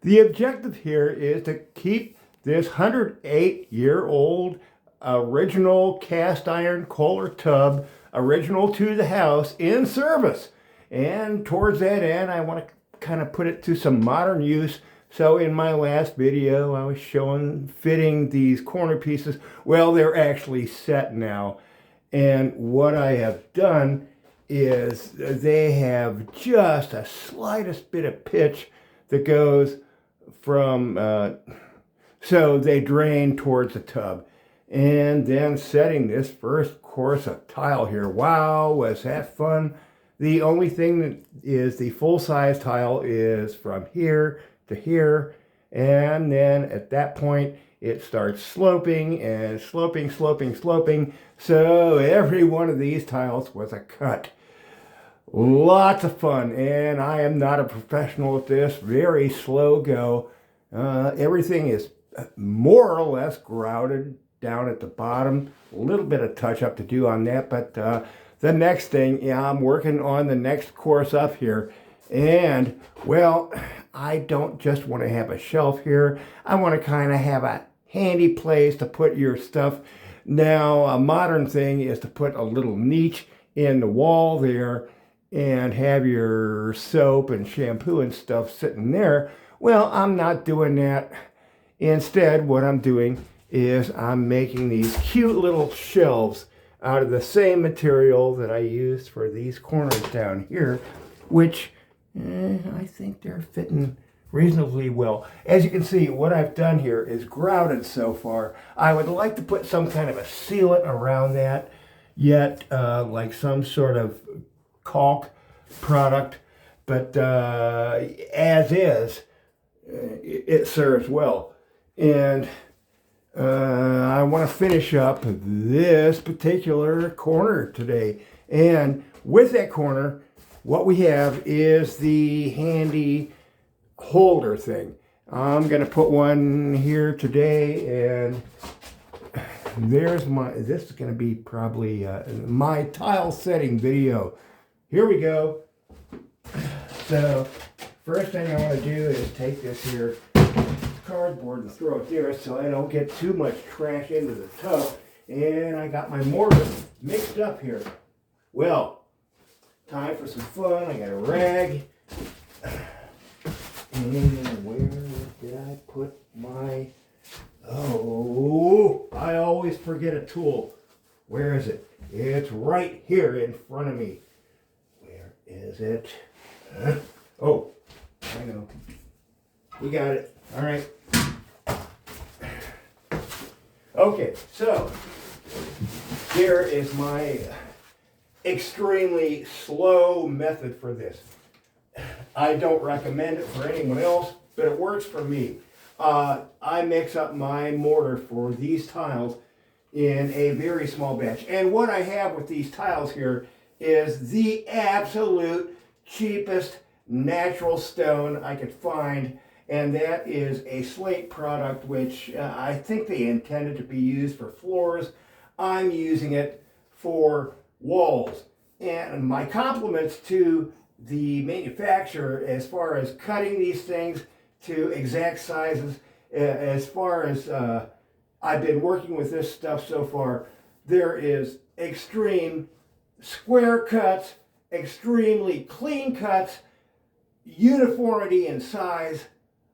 The objective here is to keep this 108-year-old original cast iron Kohler tub, original to the house, in service. And towards that end, I want to kind of put it to some modern use. So in my last video, I was showing fitting these corner pieces. Well, they're actually set now. And what I have done is they have just a slightest bit of pitch that goes from, so they drain towards the tub. And then setting this first course of tile here. Wow, was that fun. The only thing that is the full-size tile is from here to here. And then at that point, it starts sloping and sloping, sloping, sloping. So every one of these tiles was a cut. Lots of fun, and I am not a professional at this. Very slow go. Everything is more or less grouted down at the bottom. A little bit of touch up to do on that, but the next thing, yeah, I'm working on the next course up here. And, well, I don't just want to have a shelf here. I want to kind of have a handy place to put your stuff. Now, a modern thing is to put a little niche in the wall there and have your soap and shampoo and stuff sitting there. Well, I'm not doing that. Instead, what I'm doing is I'm making these cute little shelves out of the same material that I used for these corners down here, which I think they're fitting reasonably well. As you can see, what I've done here is grouted so far. I would like to put some kind of a sealant around that, yet like some sort of caulk product, but as is, it serves well. And I want to finish up this particular corner today. And with that corner, what we have is the handy holder thing. I'm going to put one here today, and there's this is going to be probably my tile setting video. Here we go. So first thing I want to do is take this here cardboard and throw it there so I don't get too much trash into the tub. And I got my mortar mixed up here. Well, time for some fun. I got a rag. And where did I put my... Oh, I always forget a tool. Where is it? It's right here in front of me. Where is it? Oh, I know. We got it. All right. Okay, so here is my extremely slow method for this. I don't recommend it for anyone else, but it works for me. I mix up my mortar for these tiles in a very small batch. And what I have with these tiles here is the absolute cheapest natural stone I could find, and that is a slate product, which I think they intended to be used for floors. I'm using it for walls. And my compliments to the manufacturer as far as cutting these things to exact sizes. As far as I've been working with this stuff so far, there is extreme square cuts, extremely clean cuts, uniformity in size.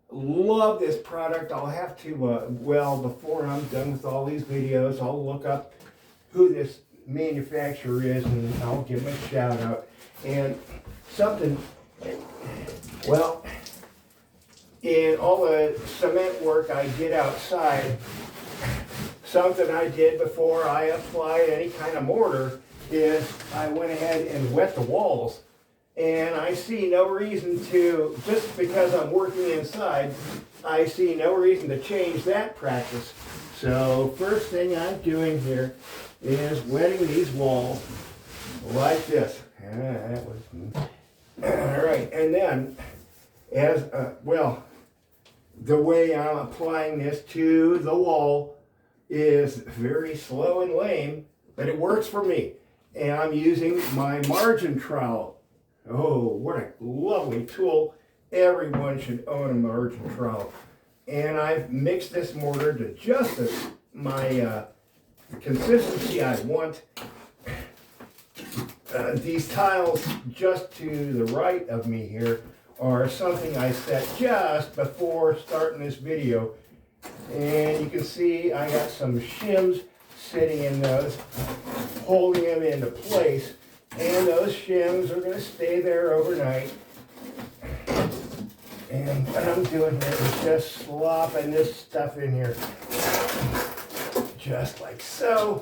Love this product. I'll have to, well, before I'm done with all these videos, I'll look up who this manufacturer is and I'll give them a shout out. And something, well, in all the cement work I did outside, something I did before I applied any kind of mortar is I went ahead and wet the walls. And I see no reason to, just because I'm working inside, I see no reason to change that practice. So first thing I'm doing here is wetting these walls like this. That was, all right, and then as, well, the way I'm applying this to the wall is very slow and lame, but it works for me. And I'm using my margin trowel. Oh, what a lovely tool. everyone should own a margin trowel. And I've mixed this mortar to just my consistency I want. These tiles just to the right of me here are something I set just before starting this video. And you can see I got some shims sitting in those, holding them into place. And those shims are going to stay there overnight. And what I'm doing here is just slopping this stuff in here. Just like so.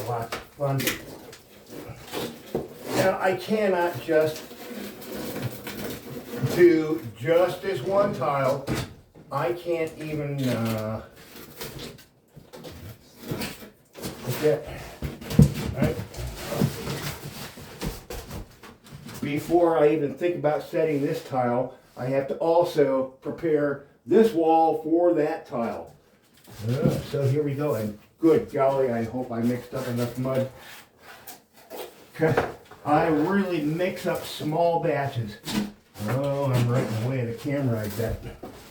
Lots of fun. Now I cannot just do just this one tile. I can't even right? Before I even think about setting this tile, I have to also prepare this wall for that tile. So here we go, and good golly, I hope I mixed up enough mud. Because I really mix up small batches. Oh, I'm right in the way of the camera, I bet.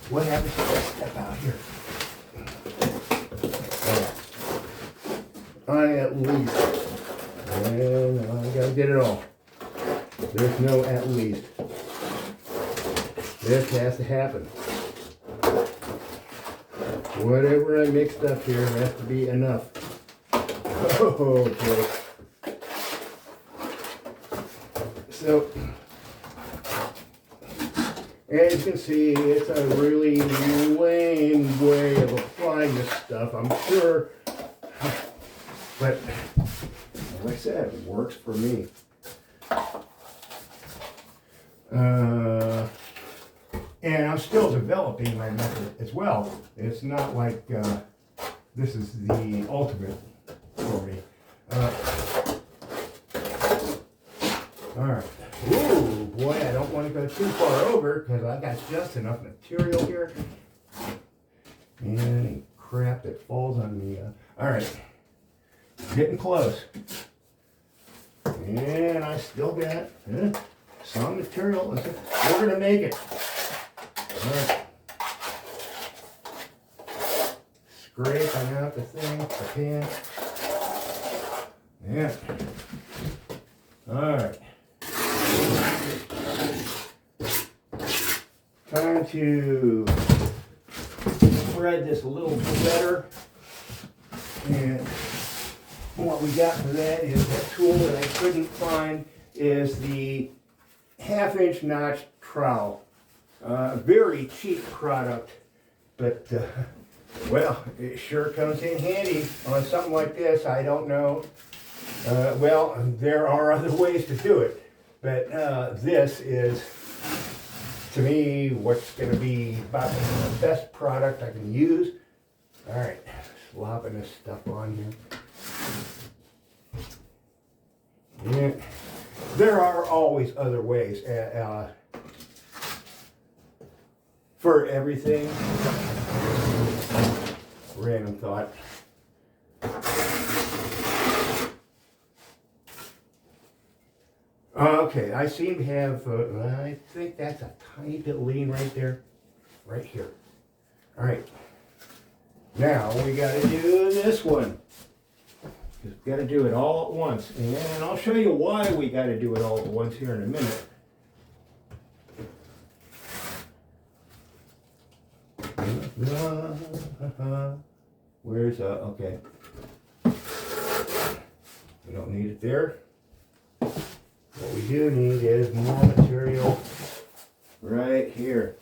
What happens if I step out here? I at least, and I gotta get it all. There's no at least. This has to happen. Whatever I mixed up here has to be enough. Oh boy. So, as you can see, it's a really lame way of applying this stuff, I'm sure. But, like I said, it works for me. And I'm still developing my method as well. It's not like this is the ultimate for me. All right. Ooh, boy, I don't want to go too far over because I got just enough material here. And any crap that falls on me. All right. Getting close. And I still got some material. We're going to make it. All right. Scraping out the thing, the pan. Yeah. All right. Time to spread this a little better. And what we got for that is that tool that I couldn't find is the 1/2-inch notch trowel. Very cheap product, but well, it sure comes in handy on something like this. I don't know. Well, there are other ways to do it, but this is, to me, what's going to be about the best product I can use. All right, slopping this stuff on here. Yeah. There are always other ways for everything. Random thought. Okay, I seem to have, I think that's a tiny bit lean right there, right here. All right, now we got to do this one. We've got to do it all at once, and I'll show you why we got to do it all at once here in a minute. Where's, okay. We don't need it there. What we do need is more material right here.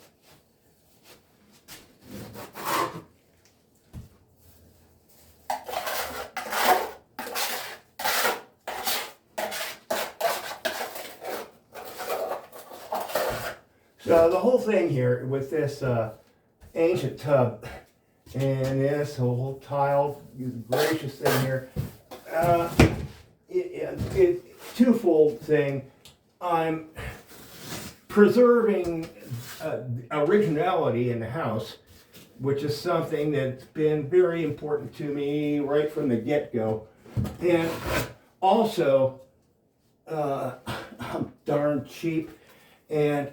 So the whole thing here with this ancient tub and this whole tile, gracious thing here, it's twofold thing. I'm preserving originality in the house, which is something that's been very important to me right from the get-go. And also, I'm darn cheap, and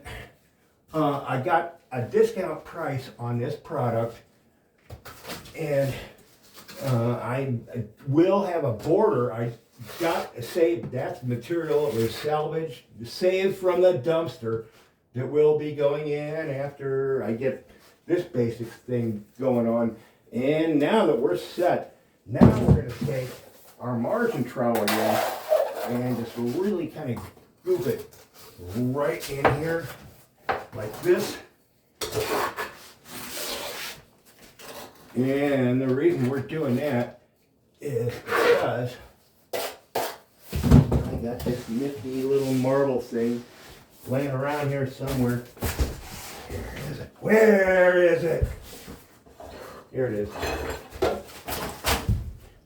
I got a discount price on this product, and I will have a border. I got saved. That's material that was salvaged, saved from the dumpster, that will be going in after I get this basic thing going on. And now that we're set, now we're going to take our margin trowel again and just really kind of scoop it right in here like this. And the reason we're doing that is because I got this nifty little marble thing laying around here somewhere. Where is it? Where is it? Here it is.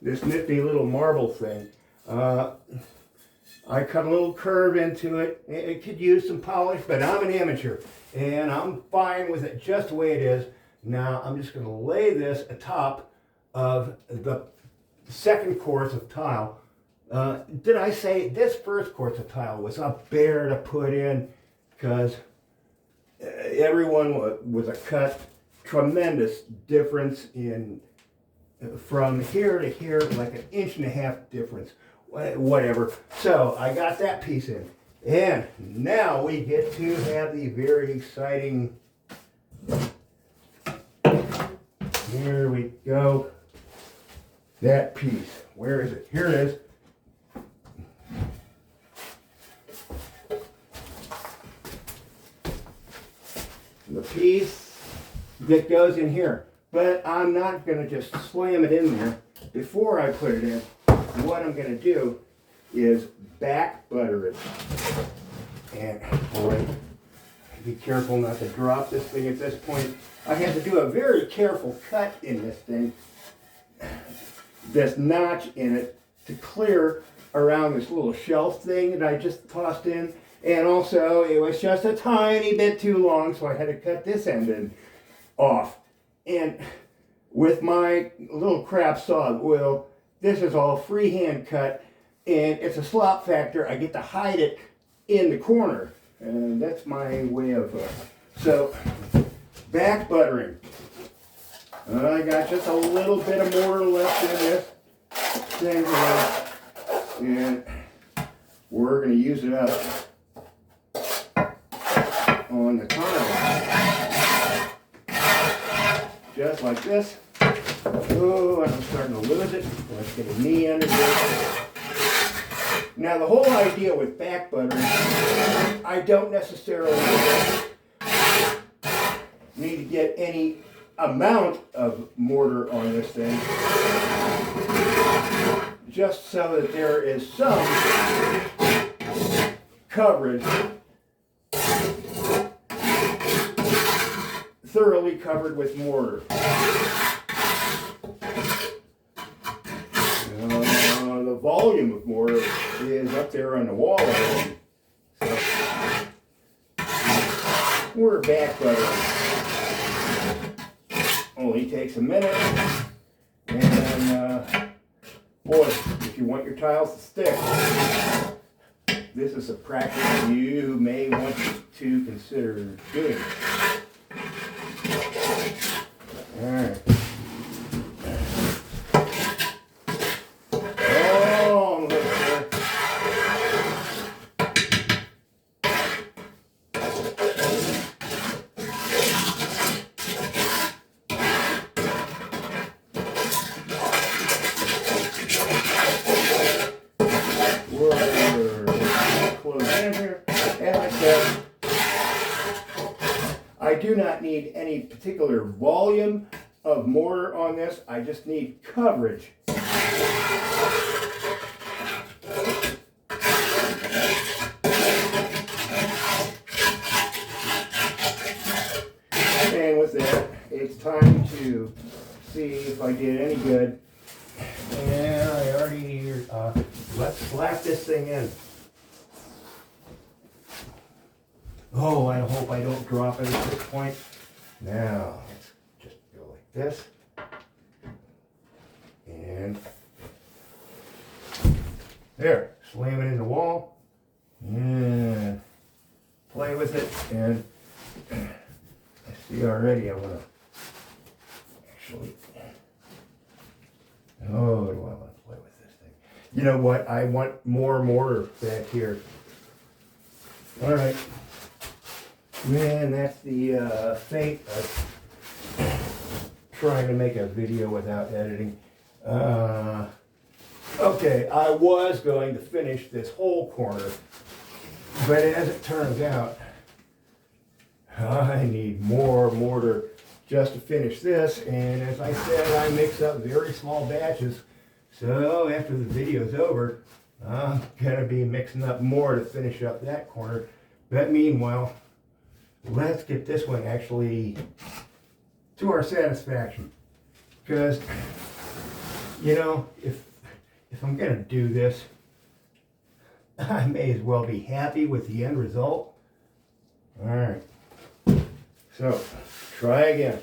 This nifty little marble thing. I cut a little curve into it. It could use some polish, but I'm an amateur and I'm fine with it just the way it is. Now I'm just going to lay this atop of the second course of tile. Did I say this first course of tile was a bear to put in, because everyone was a cut, tremendous difference in from here to here, like an inch and a half difference, whatever. So I got that piece in, and now we get to have the very exciting. Here we go. That piece. Where is it? Here it is. The piece that goes in here. But I'm not going to just slam it in there before I put it in. What I'm going to do is back butter it. And boy, be careful not to drop this thing at this point. I had to do a very careful cut in this thing, this notch in it, to clear around this little shelf thing that I just tossed in. And also, it was just a tiny bit too long, so I had to cut this end in off. And with my little crap saw oil, this is all freehand cut, and it's a slop factor. I get to hide it in the corner, and that's my way of, so back buttering. I got just a little bit of mortar left in this thing here, and we're going to use it up on the tile, just like this. Oh, and I'm starting to lose it. Let's get a knee under here. Now the whole idea with back buttering, I don't necessarily need to get any amount of mortar on this thing, just so that there is some coverage, thoroughly covered with mortar. The volume of mortar is up there on the wall already. So we're back buttering. Only takes a minute, and boy, if you want your tiles to stick, this is a practice you may want to consider doing. All right. I do not need any particular volume of mortar on this. I just need coverage. And with that, it's time to see if I did any good. And I already, let's slap this thing in. Oh, I hope I don't drop it at this point. Now, let's just go like this. And there, slam it in the wall. and play with it. And I see already I want to actually, oh, do I want to play with this thing? You know what? I want more mortar back here. All right. Man, that's the fate of trying to make a video without editing. Okay, I was going to finish this whole corner, but as it turns out, I need more mortar just to finish this. And as I said, I mix up very small batches. So after the video's over, I'm gonna be mixing up more to finish up that corner. But meanwhile, let's get this one actually to our satisfaction. Because, you know, if I'm gonna do this, I may as well be happy with the end result. All right, so try again.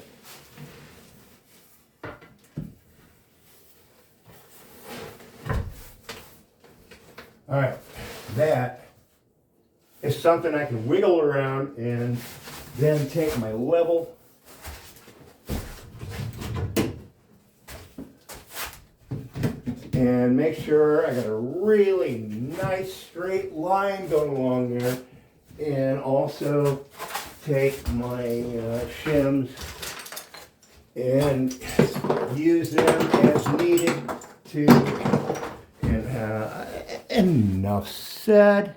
All right, that is something I can wiggle around and then take my level and make sure I got a really nice straight line going along there, and also take my shims and use them as needed to, and enough said.